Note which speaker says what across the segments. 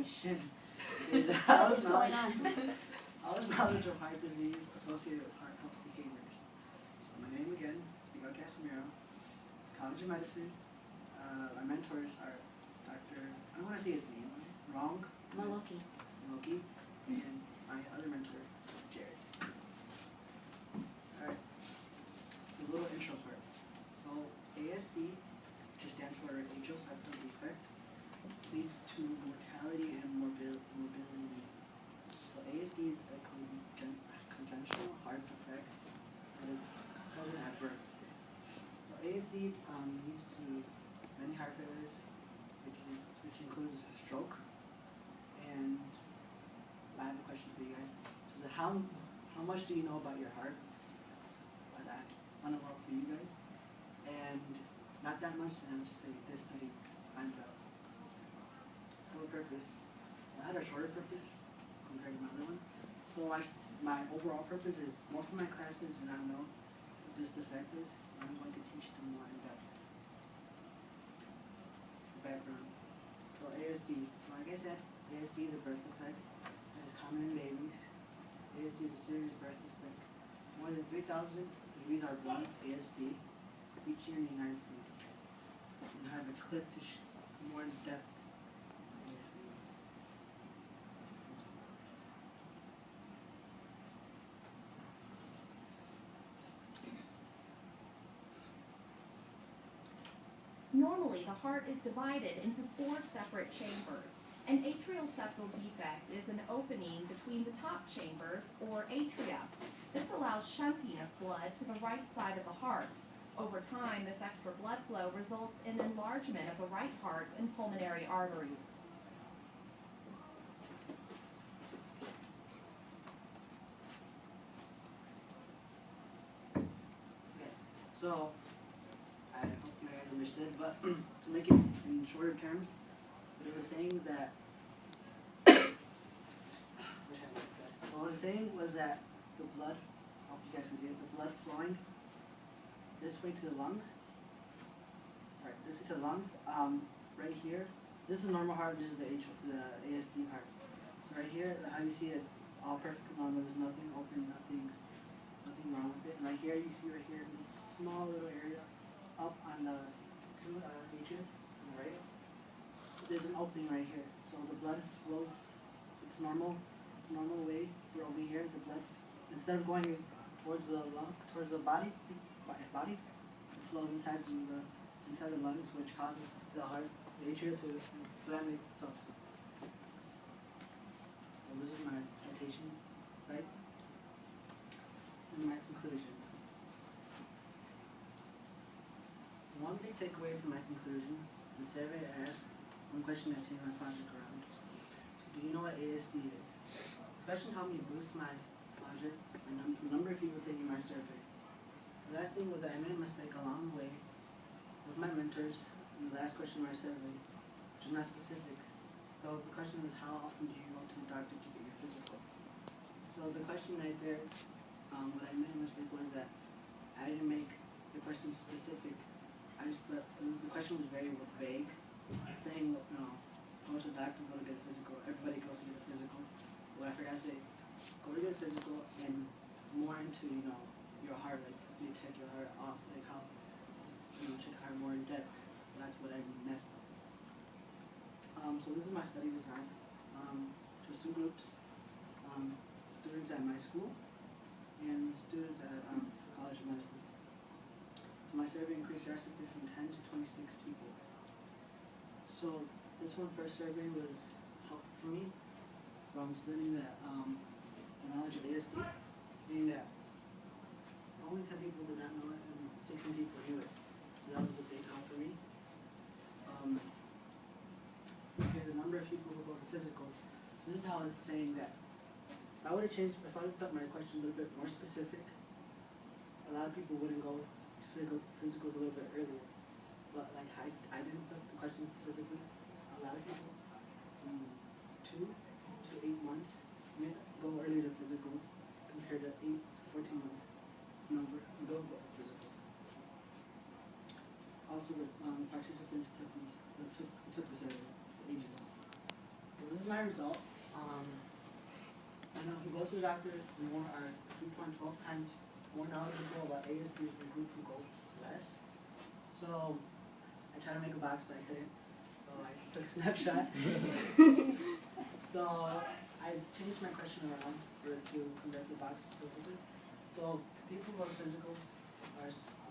Speaker 1: question is how's knowledge of heart disease associated with heart health behaviors? So my name again is Miguel, College of Medicine. My mentors are Dr. I don't want to say his name wrong.
Speaker 2: Maloki.
Speaker 1: And my other mentor, Jared. Alright. So a little intro part. So ASD, which stands for atrial septal defect, leads to mortality and morbidity. So ASD is a congenital heart defect that is present at birth. So ASD leads to many heart failures, which includes stroke. And I have a question for you guys. So how much do you know about your heart? That's what I want to know for you guys. And not that much, and I'll just say this study finds out. So what purpose? So I had a shorter purpose compared to my other one. So my overall purpose is most of my classmates do not know what this defect is, so I'm going to teach them more in depth. So background. So ASD. So like I said, ASD is a birth defect that is common in babies. ASD is a serious birth defect. More than 3,000 babies are born with ASD each year in the United States. You have a clip to more in depth ASD.
Speaker 2: Normally, the heart is divided into 4 separate chambers. An atrial septal defect is an opening between the top chambers, or atria. This allows shunting of blood to the right side of the heart. Over time, this extra blood flow results in enlargement of the right heart and pulmonary arteries.
Speaker 1: Okay, so I hope you guys understood, but to make it in shorter terms, it was saying that what it was saying was that the blood, I hope you guys can see it, the blood flowing this way to the lungs, this way to the lungs, right here, this is a normal heart, this is the ASD heart. So right here, how you see it's all perfect normal, there's nothing open, nothing wrong with it. And right here, you see right here, this small little area up on the 2 atrias on the right, there's an opening right here. So the blood flows, it's normal way, we're over here, the blood, instead of going towards the body, it flows inside the lungs, which causes the heart, the atria to inflame itself. So this is my citation, right? And my conclusion. So one big takeaway from my conclusion is the survey asked one question I changed my project around. So do you know what ASD is? This question helped me boost my project and the number of people taking my survey. The last thing was that I made a mistake along the way with my mentors in the last question of my survey, which is not specific. So the question was, how often do you go to the doctor to get your physical? So the question right there is, what I made a mistake was that I didn't make the question specific. The question was very vague, saying, go to the doctor, go to get a physical. Everybody goes to get a physical. What I forgot to say, go to get a physical and more into, your heart, like you check your heart off, like how, check your heart more in depth. That's what I messed up. So this is my study design. There's 2 groups, students at my school and students at College of Medicine. So my survey increased drastically from 10 to 26 people. So this first survey was helpful for me from learning that the knowledge of ASD, seeing that only 10 people did not know it and 16 people knew it. So that was a big help for me. Okay, the number of people who go to physicals. So this is how it's saying that if I would have put my question a little bit more specific, a lot of people wouldn't go to physicals a little bit earlier. But like I didn't put the question specifically. A lot of people from 2 to 8 months go earlier to physicals compared to 8 to 14 months. Go to physicals. Also, the participants took the survey, the ages. So this is my my result, who goes to the doctor more are 3.12 times more knowledgeable about ASD than the group who go less. So I tried to make a box, but I couldn't. So I took a snapshot. So I changed my question around to convert the box perfectly. So people who are physicals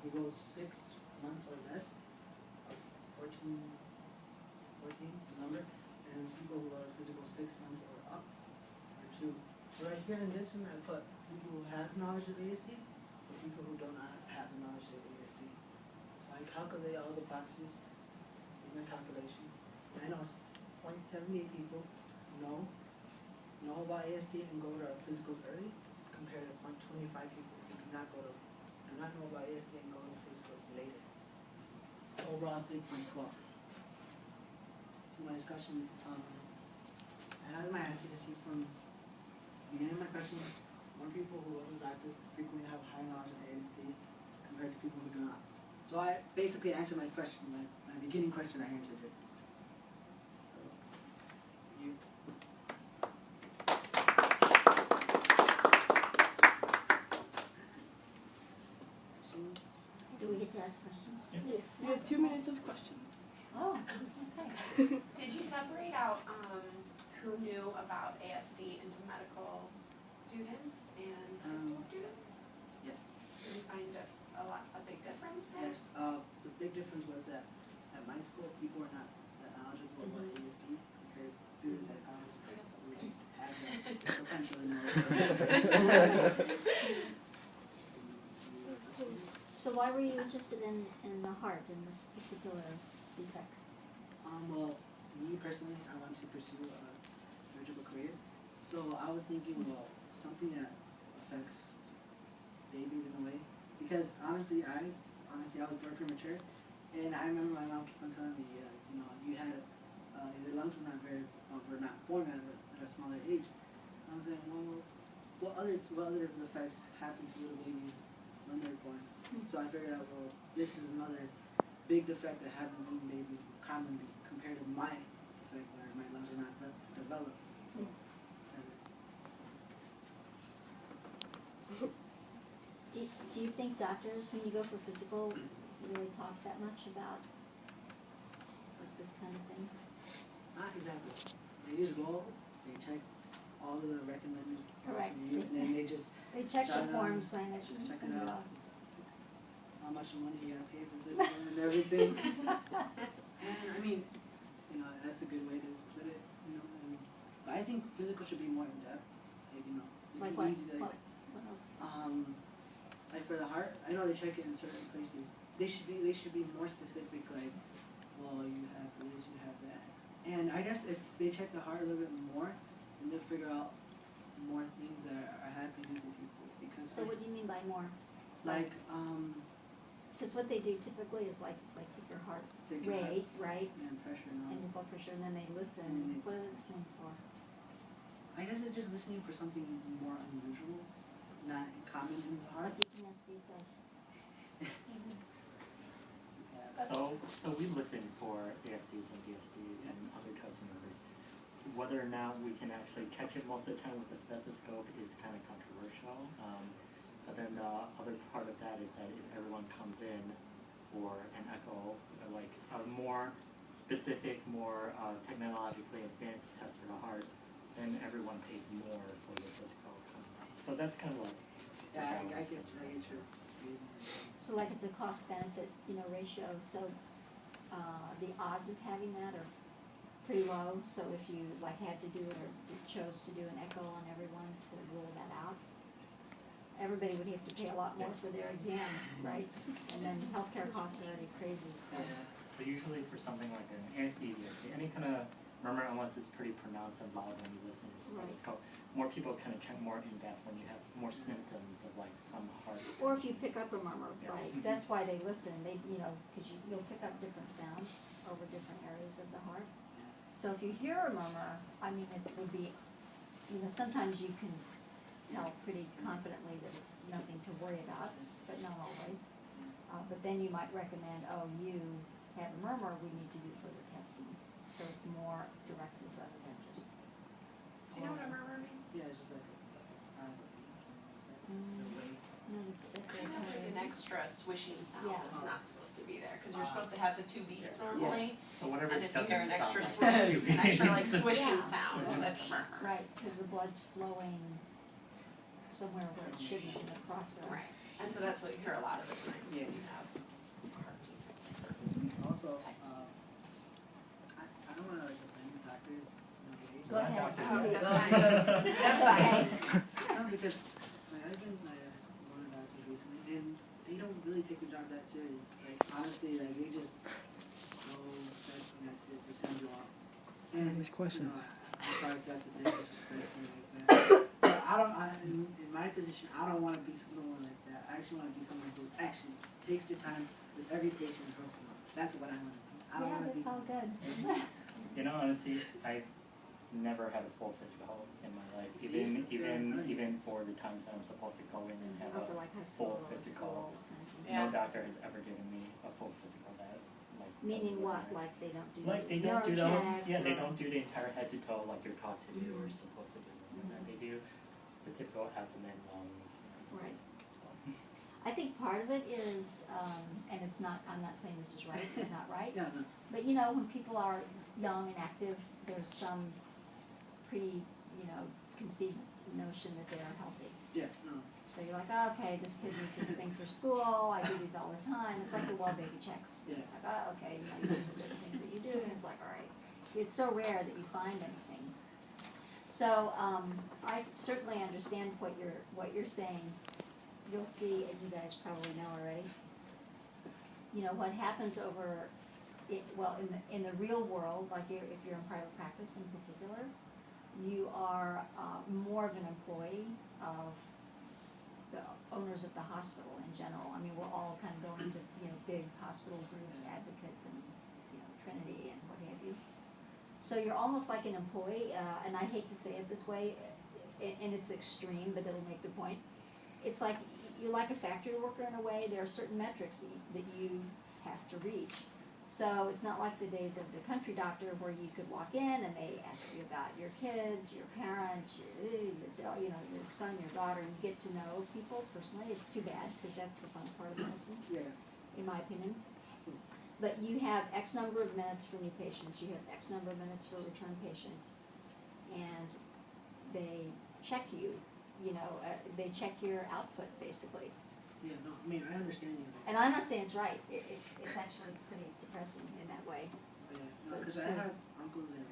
Speaker 1: who go 6 months or less, 14 the number, and people who are physical 6 months or up are 2. So right here in this one, I put people who have knowledge of ASD or people who do not have the knowledge of ASD. So I calculate all the boxes in my calculation. And I know 0.78 people know about ASD and go to physicals early compared to 0.25 people who do not know about ASD and go to physicals later. So overall, 3.12. So my discussion, I had my answer to see from the beginning of my question, more people who go to doctors frequently have higher knowledge of ASD compared to people who do not. So I basically answered my question, my beginning question, I answered it. So, you.
Speaker 3: Do we get to ask questions?
Speaker 4: Yes, we have 2 minutes of questions.
Speaker 3: Oh, okay.
Speaker 5: Did you separate out who knew about ASD into medical students and high school students?
Speaker 1: Yes.
Speaker 5: Did you find a big difference there?
Speaker 1: Yes. The big difference was that at my school, people were not that knowledgeable about ASD compared to students at college
Speaker 5: I guess that's
Speaker 1: who
Speaker 5: good.
Speaker 1: had the potential to know.
Speaker 3: So why were you interested in the heart, in this particular defect?
Speaker 1: Well, me personally, I want to pursue a surgical career. So I was thinking, well, something that affects babies in a way. Because honestly, I was born premature, and I remember my mom kept on telling me, you had your lungs were not formed at a smaller age. And I was like, well, what other effects happen to little babies when they're born? So I figured out, well, this is another big defect that happens in babies commonly compared to my defect where my lungs are not developed. So,
Speaker 3: Do you think doctors, when you go for physical, really talk that much about like this kind of thing?
Speaker 1: not exactly. They just go, they check all of the recommended parts
Speaker 3: Correct.
Speaker 1: of you, and then they just
Speaker 3: They check
Speaker 1: Shut
Speaker 3: the
Speaker 1: it
Speaker 3: form,
Speaker 1: out.
Speaker 3: sign it, and
Speaker 1: check
Speaker 3: send
Speaker 1: it
Speaker 3: it
Speaker 1: out.
Speaker 3: off.
Speaker 1: How much money you gotta pay for this and everything. And I mean, that's a good way to put it, but I think physical should be more in depth. Like,
Speaker 3: Like what?
Speaker 1: easy to,
Speaker 3: What else?
Speaker 1: like for the heart, I know they check it in certain places. They should be more specific, like, well, you have this, you have that. And I guess if they check the heart a little bit more, then they'll figure out more things that are happening to people. Because
Speaker 3: So what do you mean by more?
Speaker 1: like,
Speaker 3: Because what they do typically is like take your heart
Speaker 1: take your heart
Speaker 3: rate, right,
Speaker 1: and pressure and all.
Speaker 3: and your blood pressure, and then they listen.
Speaker 1: And they-
Speaker 3: What are they listening for?
Speaker 1: I guess they're just listening for something more unusual, not common in the heart.
Speaker 3: Like you can ask these guys.
Speaker 1: Yeah.
Speaker 6: So we listen for ASDs and DSDs and other dose numbers. Whether or not we can actually catch it most of the time with a stethoscope is kind of controversial. But then the other part of that is that if everyone comes in for an echo, like a more specific, more technologically advanced test for the heart, then everyone pays more for the physical coming out. So that's kind of like
Speaker 1: Yeah, I get your reason.
Speaker 3: So like it's a cost benefit, ratio, so, the odds of having that are pretty low, so if you had to do it or chose to do an echo on everyone to rule that out, everybody would have to pay a lot more for their exam, right? And then healthcare costs are already crazy, so.
Speaker 6: So usually for something like an ASD, any kind of murmur, unless it's pretty pronounced and loud when you listen to the stethoscope, more people kind of check more in depth when you have more symptoms of like some heart.
Speaker 3: Or if you pick up a murmur,
Speaker 6: Yeah.
Speaker 3: right, that's why they listen, because you'll pick up different sounds over different areas of the heart. So if you hear a murmur, it would be, sometimes you can tell pretty confidently that it's nothing to worry about, but not always. But then you might recommend, you have a murmur, we need to do further testing. So it's more directed rather than just
Speaker 5: Do you know what a murmur means?
Speaker 1: Yeah, it's just like, the weight.
Speaker 3: Not exactly.
Speaker 5: Kind of like an extra swishing sound
Speaker 3: Yeah.
Speaker 5: that's not supposed to be there, cause you're supposed to have the two beats normally.
Speaker 6: So whatever
Speaker 5: And
Speaker 6: it
Speaker 5: if you hear
Speaker 6: doesn't
Speaker 5: an extra
Speaker 6: sound like
Speaker 5: swish,
Speaker 6: two
Speaker 5: an extra like
Speaker 6: beats.
Speaker 5: swishing
Speaker 3: Yeah.
Speaker 5: sound, that's a murmur.
Speaker 3: Right, because the blood's flowing somewhere where it shouldn't in the cross.
Speaker 5: Right, and so that's what you hear a lot of the time when
Speaker 1: Yeah.
Speaker 5: you have heart defects.
Speaker 1: Also,
Speaker 5: Types.
Speaker 1: I don't wanna like offend the doctors,
Speaker 3: Go ahead.
Speaker 5: Oh, that's fine. That's fine.
Speaker 1: No, because like I've been one of the doctors recently, and they don't really take the job that serious. Like honestly, like they just go that's it, they send you off. And
Speaker 7: These questions.
Speaker 1: I'm sorry if that's a thing, disrespect something like that. But I don't. In my position, I don't want to be someone like that. I actually want to be someone who actually takes their time with every patient and helps them out. That's what I want to be. I don't
Speaker 3: Yeah,
Speaker 1: want to be.
Speaker 3: that's all good.
Speaker 6: You know, honestly, I've never had a full physical in my life. Even for the times that I'm supposed to go in and have
Speaker 3: Or
Speaker 6: a
Speaker 3: for like high
Speaker 6: full
Speaker 3: school or
Speaker 6: physical.
Speaker 3: school kind of thing.
Speaker 5: Yeah.
Speaker 6: No doctor has ever given me a full physical that like.
Speaker 3: Meaning
Speaker 6: that
Speaker 3: what,
Speaker 6: would-
Speaker 3: like they don't do
Speaker 6: Like they don't do
Speaker 3: neuro
Speaker 6: the
Speaker 3: checks
Speaker 6: yeah they
Speaker 3: or-
Speaker 6: don't do the entire head to toe like you're taught to do or supposed to do. They do the typical abdomen, lungs.
Speaker 3: Right.
Speaker 6: So.
Speaker 3: I think part of it is, and it's not, I'm not saying this is right, it's not right,
Speaker 1: Yeah, no.
Speaker 3: but when people are young and active, there's some conceived notion that they are healthy.
Speaker 1: Yeah, no.
Speaker 3: So you're like, oh, okay, this kid needs this thing for school, I do these all the time, it's like the well baby checks.
Speaker 1: Yeah.
Speaker 3: It's like, oh, okay, you do certain things that you do, and it's like, all right. It's so rare that you find anything. So, I certainly understand what you're saying. You'll see, and you guys probably know already. What happens in the real world, like if you're in private practice in particular, you are more of an employee of the owners of the hospital in general. I mean, we're all kind of going to, big hospital groups, Advocate and, Trinity and what have you. So you're almost like an employee, and I hate to say it this way, and it's extreme, but it'll make the point. It's like, you're like a factory worker in a way. There are certain metrics that you have to reach. So it's not like the days of the country doctor where you could walk in and they ask you about your kids, your parents, your son, your daughter, and you get to know people personally. It's too bad, because that's the fun part of medicine,
Speaker 1: Yeah.
Speaker 3: in my opinion. But you have X number of minutes for new patients, you have X number of minutes for return patients, and they check you, they check your output, basically.
Speaker 1: Yeah, no. I mean, I understand you.
Speaker 3: And I'm not saying it's right, it's actually pretty depressing in that way.
Speaker 1: Yeah, no, because I have uncles and